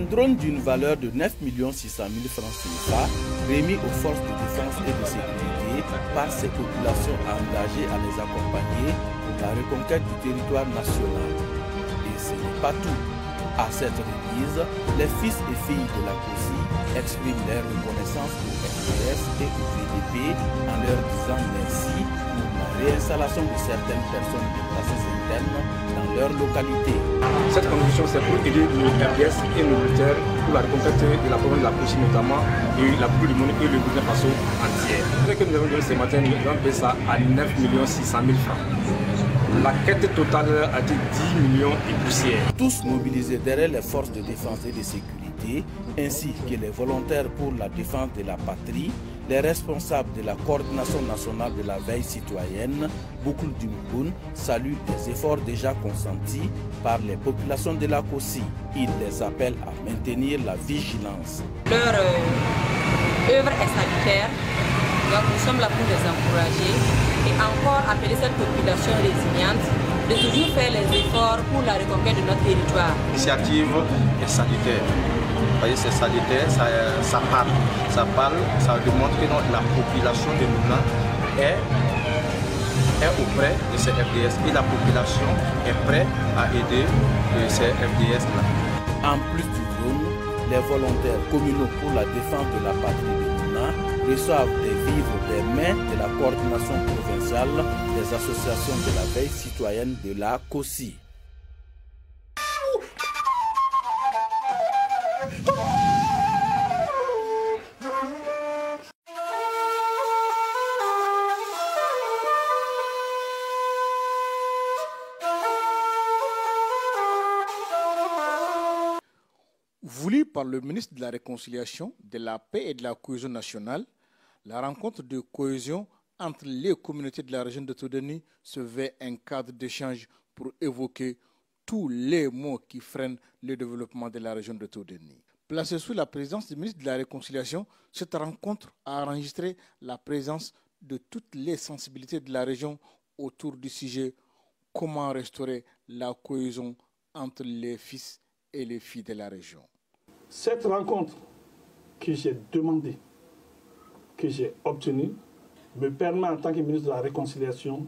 drone d'une valeur de 9 600 000 francs CFA remis aux forces de défense et de sécurité par ces populations engagées à les accompagner pour la reconquête du territoire national. Et ce n'est pas tout. À cette remise, les fils et filles de la COSI expriment leur reconnaissance au FDS et au VDP en leur disant merci pour la réinstallation de certaines personnes déplacées internes dans leur localité. Cette contribution, c'est pour aider le FDS et nos militaires pour la reconquête de la province de la COSI notamment et la Coupe du Monde et le Burkina Faso entière. Ce que nous avons donné ce matin, nous avons payé ça à 9 600 000 francs. La quête totale a été 10 millions et poussières. Tous mobilisés derrière les forces de défense et de sécurité, ainsi que les volontaires pour la défense de la patrie, les responsables de la coordination nationale de la veille citoyenne, Boukoul Dumboun, saluent les efforts déjà consentis par les populations de la COSI. Ils les appellent à maintenir la vigilance. Leur œuvre est salutaire, donc nous sommes là pour les encourager et encore appeler cette population résiliente de toujours faire les efforts pour la reconquête de notre territoire. L'initiative est salutaire. Vous voyez, c'est salutaire, ça parle, ça démontre que la population de Nouna est auprès de ces FDS et la population est prête à aider ces FDS-là. En plus du drone, les volontaires communaux pour la défense de la patrie de Nouna reçoivent des vivres des mains de la coordination provinciale des associations de la veille citoyenne de la COSI. Voulu par le ministre de la Réconciliation, de la Paix et de la Cohésion nationale, la rencontre de cohésion entre les communautés de la région de Todeni se veut un cadre d'échange pour évoquer tous les maux qui freinent le développement de la région de Todeni. Placée sous la présidence du ministre de la Réconciliation, cette rencontre a enregistré la présence de toutes les sensibilités de la région autour du sujet « Comment restaurer la cohésion entre les fils et les filles de la région ». Cette rencontre que j'ai demandée, que j'ai obtenue, me permet en tant que ministre de la Réconciliation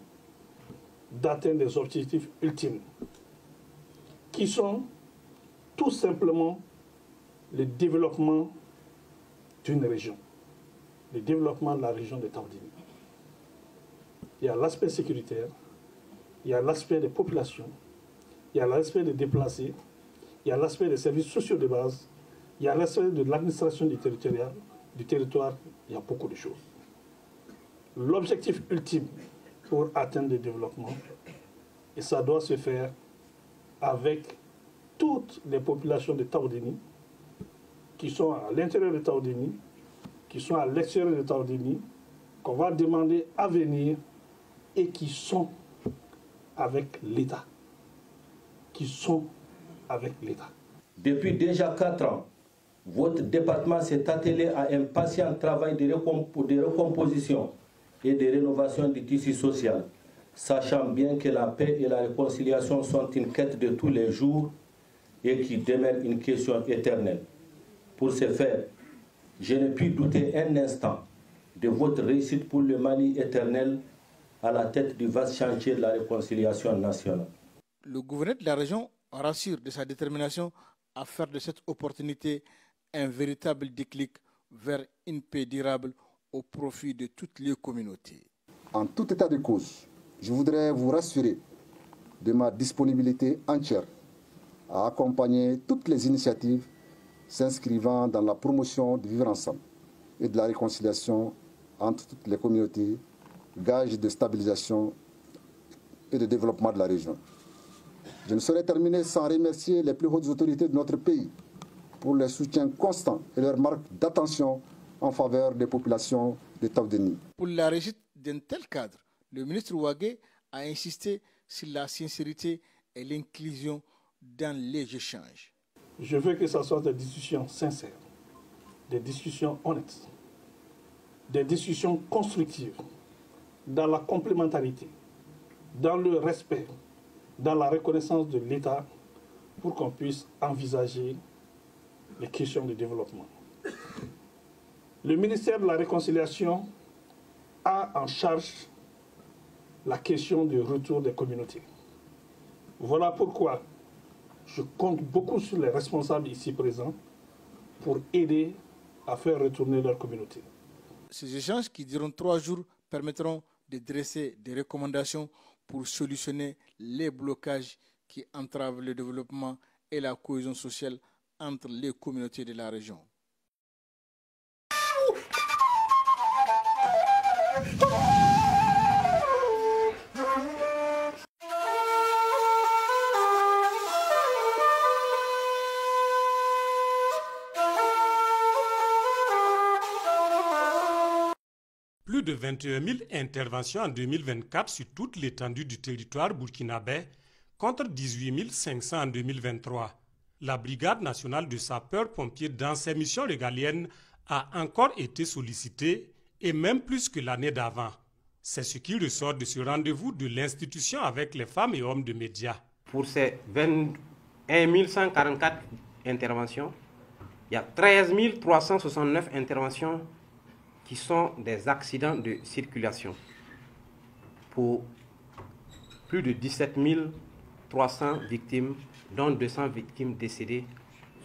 d'atteindre des objectifs ultimes qui sont tout simplement le développement d'une région, le développement de la région de Tawdini. Il y a l'aspect sécuritaire, il y a l'aspect des populations, il y a l'aspect des déplacés, il y a l'aspect des services sociaux de base, il y a l'aspect de l'administration du territoire, il y a beaucoup de choses. L'objectif ultime pour atteindre le développement, et ça doit se faire avec toutes les populations de Tawdini, qui sont à l'intérieur de Tawdini, qui sont à l'extérieur de Tawdini, qu'on va demander à venir et qui sont avec l'État. Depuis déjà 4 ans, votre département s'est attelé à un patient travail de recomposition et de rénovation du tissu social, sachant bien que la paix et la réconciliation sont une quête de tous les jours et qui demeurent une question éternelle. Pour ce faire, je ne puis douter un instant de votre réussite pour le Mali éternel à la tête du vaste chantier de la réconciliation nationale. Le gouverneur de la région rassure de sa détermination à faire de cette opportunité un véritable déclic vers une paix durable au profit de toutes les communautés. En tout état de cause, je voudrais vous rassurer de ma disponibilité entière à accompagner toutes les initiatives s'inscrivant dans la promotion du vivre ensemble et de la réconciliation entre toutes les communautés, gage de stabilisation et de développement de la région. Je ne saurais terminer sans remercier les plus hautes autorités de notre pays pour leur soutien constant et leur marque d'attention en faveur des populations de Tawdini. Pour la réussite d'un tel cadre, le ministre Ouagué a insisté sur la sincérité et l'inclusion dans les échanges. Je veux que ce soit des discussions sincères, des discussions honnêtes, des discussions constructives, dans la complémentarité, dans le respect, dans la reconnaissance de l'État, pour qu'on puisse envisager les questions de développement. Le ministère de la Réconciliation a en charge la question du retour des communautés. Voilà pourquoi je compte beaucoup sur les responsables ici présents pour aider à faire retourner leur communauté. Ces échanges qui dureront 3 jours permettront de dresser des recommandations pour solutionner les blocages qui entravent le développement et la cohésion sociale entre les communautés de la région. Plus de 21 000 interventions en 2024 sur toute l'étendue du territoire burkinabé contre 18 500 en 2023. La Brigade nationale de sapeurs-pompiers dans ses missions régaliennes a encore été sollicitée et même plus que l'année d'avant. C'est ce qui ressort de ce rendez-vous de l'institution avec les femmes et hommes de médias. Pour ces 21 144 interventions, il y a 13 369 interventions qui sont des accidents de circulation pour plus de 17 300 victimes, dont 200 victimes décédées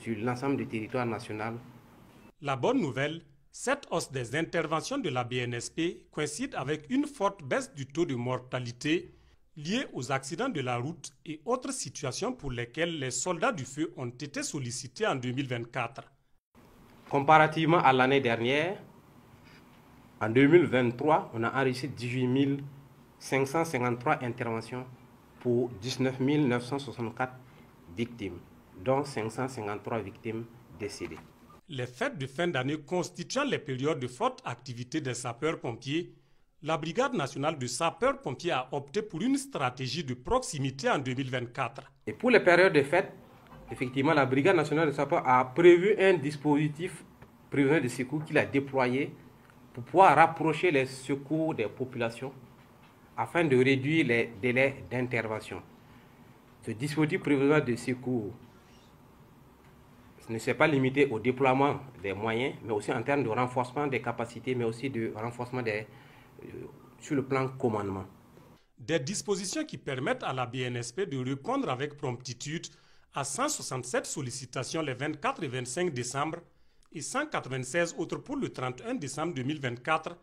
sur l'ensemble du territoire national. La bonne nouvelle, cette hausse des interventions de la BNSP coïncide avec une forte baisse du taux de mortalité liée aux accidents de la route et autres situations pour lesquelles les soldats du feu ont été sollicités en 2024. Comparativement à l'année dernière, en 2023, on a enregistré 18 553 interventions pour 19 964 victimes, dont 553 victimes décédées. Les fêtes de fin d'année constituant les périodes de forte activité des sapeurs-pompiers, la Brigade nationale de sapeurs-pompiers a opté pour une stratégie de proximité en 2024. Et pour les périodes de fêtes, effectivement, la Brigade nationale de sapeurs a prévu un dispositif prévisionnel de secours qu'il a déployé pour pouvoir rapprocher les secours des populations afin de réduire les délais d'intervention. Ce dispositif prévisionnel de secours ne s'est pas limité au déploiement des moyens, mais aussi en termes de renforcement des capacités, mais aussi de renforcement sur le plan commandement. Des dispositions qui permettent à la BNSP de répondre avec promptitude à 167 sollicitations les 24 et 25 décembre et 196 autres pour le 31 décembre 2024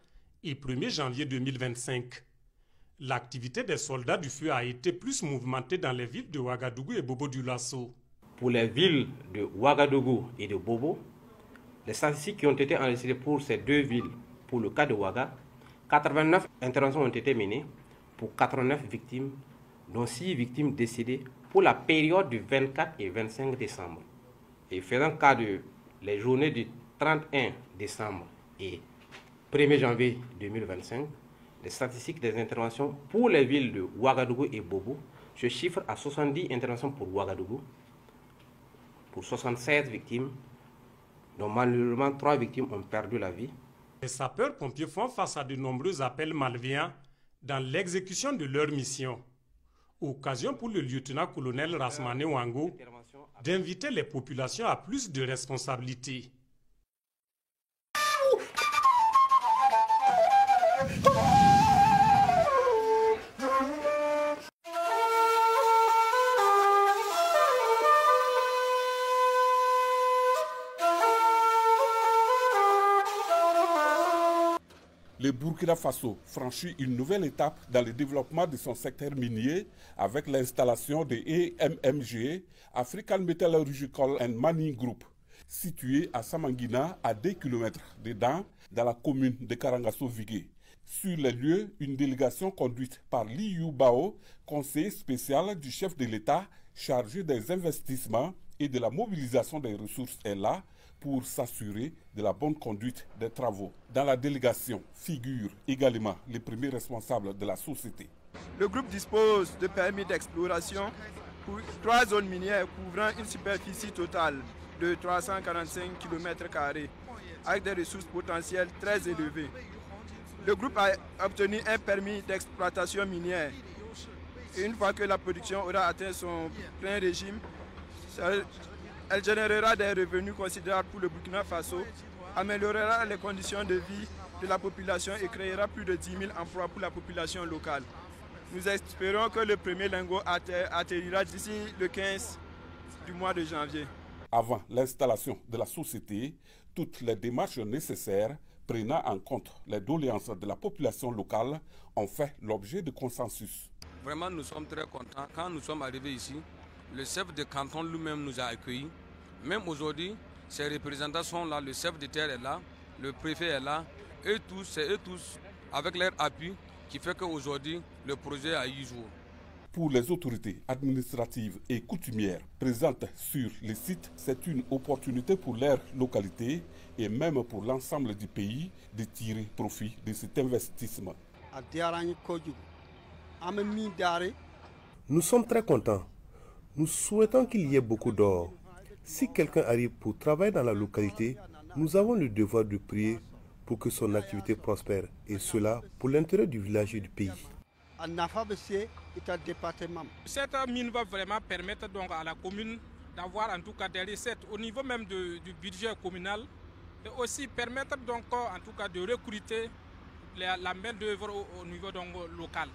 et 1er janvier 2025. L'activité des soldats du feu a été plus mouvementée dans les villes de Ouagadougou et Bobo-Dioulasso. Pour les villes de Ouagadougou et de Bobo, les statistiques qui ont été enregistrées pour ces deux villes, pour le cas de Ouaga, 89 interventions ont été menées pour 89 victimes, dont 6 victimes décédées pour la période du 24 et 25 décembre. Et faisant cas de les journées du 31 décembre et 1er janvier 2025, les statistiques des interventions pour les villes de Ouagadougou et Bobo se chiffrent à 70 interventions pour Ouagadougou, pour 76 victimes, dont malheureusement 3 victimes ont perdu la vie. Les sapeurs-pompiers font face à de nombreux appels malveillants dans l'exécution de leur mission. Occasion pour le lieutenant-colonel Rasmane Wango d'inviter les populations à plus de responsabilités. Le Burkina Faso franchit une nouvelle étape dans le développement de son secteur minier avec l'installation de EMMG, African Metallurgical and Mining Group, situé à Samanguina, à 2 km dedans, dans la commune de Karangasso-Vigué. Sur les lieux, une délégation conduite par Liu Bao, conseiller spécial du chef de l'État chargé des investissements et de la mobilisation des ressources est là, pour s'assurer de la bonne conduite des travaux. Dans la délégation figurent également les premiers responsables de la société. Le groupe dispose de permis d'exploration pour 3 zones minières couvrant une superficie totale de 345 km² avec des ressources potentielles très élevées. Le groupe a obtenu un permis d'exploitation minière. Et une fois que la production aura atteint son plein régime, Elle générera des revenus considérables pour le Burkina Faso, améliorera les conditions de vie de la population et créera plus de 10 000 emplois pour la population locale. Nous espérons que le premier lingot atterrira d'ici le 15 du mois de janvier. Avant l'installation de la société, toutes les démarches nécessaires prenant en compte les doléances de la population locale ont fait l'objet de consensus. Vraiment, nous sommes très contents. Quand nous sommes arrivés ici, le chef de canton lui-même nous a accueillis. Même aujourd'hui, ses représentants sont là, le chef de terre est là, le préfet est là. C'est eux tous, avec leur appui, qui fait qu'aujourd'hui, le projet a eu jour. Pour les autorités administratives et coutumières présentes sur les sites, c'est une opportunité pour leur localité et même pour l'ensemble du pays de tirer profit de cet investissement. Nous sommes très contents. Nous souhaitons qu'il y ait beaucoup d'or. Si quelqu'un arrive pour travailler dans la localité, nous avons le devoir de prier pour que son activité prospère, et cela pour l'intérêt du village et du pays. Cette mine va vraiment permettre donc à la commune d'avoir en tout cas des recettes au niveau même du budget communal et aussi permettre donc en tout cas de recruter la main d'œuvre au niveau donc local.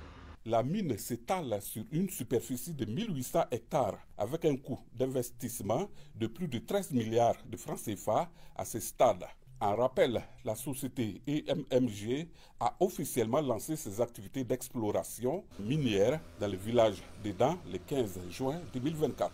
La mine s'étale sur une superficie de 1800 hectares avec un coût d'investissement de plus de 13 milliards de francs CFA à ce stade. En rappel, la société EMMG a officiellement lancé ses activités d'exploration minière dans le village de Dan le 15 juin 2024.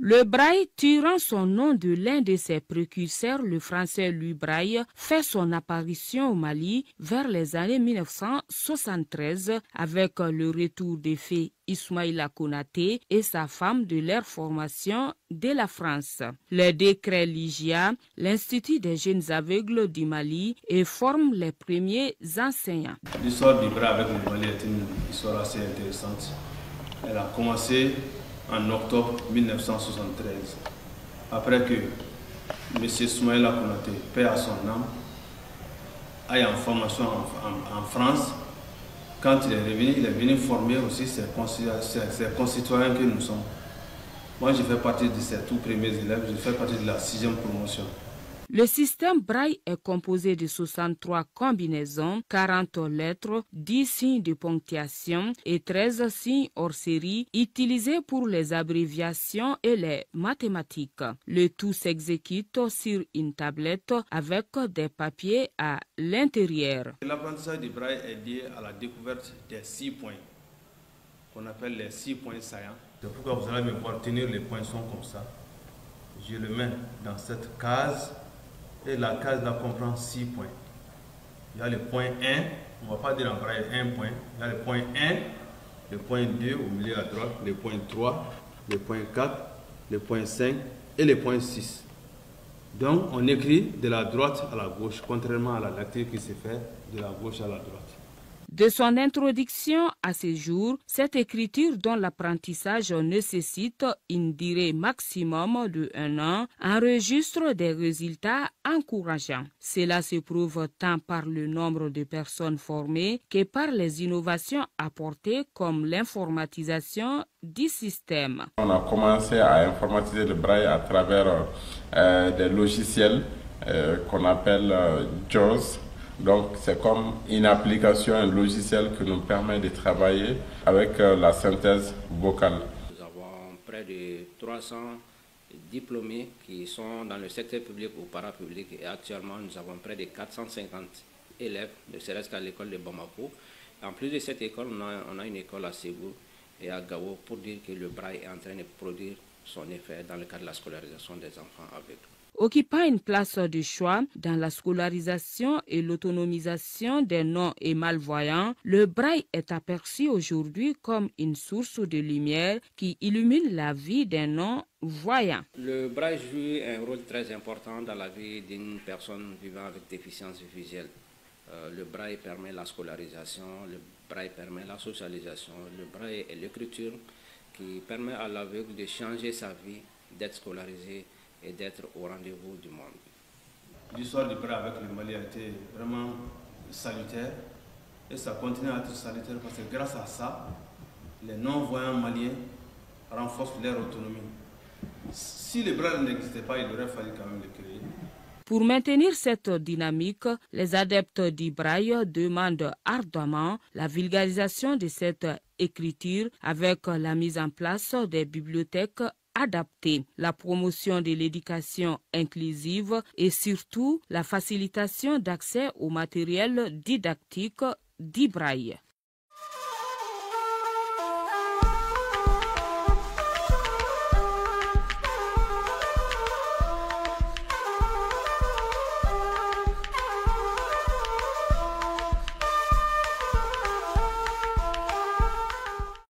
Le braille, tirant son nom de l'un de ses précurseurs, le français Louis Braille, fait son apparition au Mali vers les années 1973 avec le retour des fées Ismaïla Konaté et sa femme de leur formation de la France. Le décret Ligia, l'Institut des jeunes aveugles du Mali, et forme les premiers enseignants. L'histoire du braille avec le Mali est une histoire assez intéressante. Elle a commencé en octobre 1973, après que M. Ismaïla Konaté, paix à son âme, aille en formation en France. Quand il est venu former aussi ses concitoyens que nous sommes. Moi, je fais partie de ces tout premiers élèves, je fais partie de la 6e promotion. Le système Braille est composé de 63 combinaisons, 40 lettres, 10 signes de ponctuation et 13 signes hors série utilisés pour les abréviations et les mathématiques. Le tout s'exécute sur une tablette avec des papiers à l'intérieur. L'apprentissage du Braille est lié à la découverte des 6 points, qu'on appelle les 6 points saillants. C'est pourquoi vous allez me voir tenir les poinçons comme ça. Je le mets dans cette case. Et la case là comprend 6 points. Il y a le point 1, on ne va pas dire en braille 1 point. Il y a le point 1, le point 2 au milieu à droite, le point 3, le point 4, le point 5 et le point 6. Donc on écrit de la droite à la gauche, contrairement à la lecture qui se fait de la gauche à la droite. De son introduction à ce jour, cette écriture dont l'apprentissage nécessite une durée maximum de 1 an enregistre des résultats encourageants. Cela se prouve tant par le nombre de personnes formées que par les innovations apportées comme l'informatisation du système. On a commencé à informatiser le braille à travers des logiciels qu'on appelle JAWS. Donc c'est comme une application, un logiciel qui nous permet de travailler avec la synthèse vocale. Nous avons près de 300 diplômés qui sont dans le secteur public ou parapublic et actuellement nous avons près de 450 élèves de CERESC à l'école de Bamako. En plus de cette école, on a une école à Ségou et à Gao pour dire que le braille est en train de produire son effet dans le cadre de la scolarisation des enfants aveugles. Occupant une place de choix dans la scolarisation et l'autonomisation des non et malvoyants, le braille est aperçu aujourd'hui comme une source de lumière qui illumine la vie des non-voyants. Le braille joue un rôle très important dans la vie d'une personne vivant avec déficience visuelle. Le braille permet la scolarisation, le braille permet la socialisation, le braille est l'écriture qui permet à l'aveugle de changer sa vie, d'être scolarisé et d'être au rendez-vous du monde. L'histoire du braille avec le Mali a été vraiment salutaire et ça continue à être salutaire parce que grâce à ça, les non-voyants maliens renforcent leur autonomie. Si le braille n'existait pas, il aurait fallu quand même le créer. Pour maintenir cette dynamique, les adeptes du braille demandent ardemment la vulgarisation de cette écriture avec la mise en place des bibliothèques adaptées, la promotion de l'éducation inclusive et surtout la facilitation d'accès au matériel didactique du braille.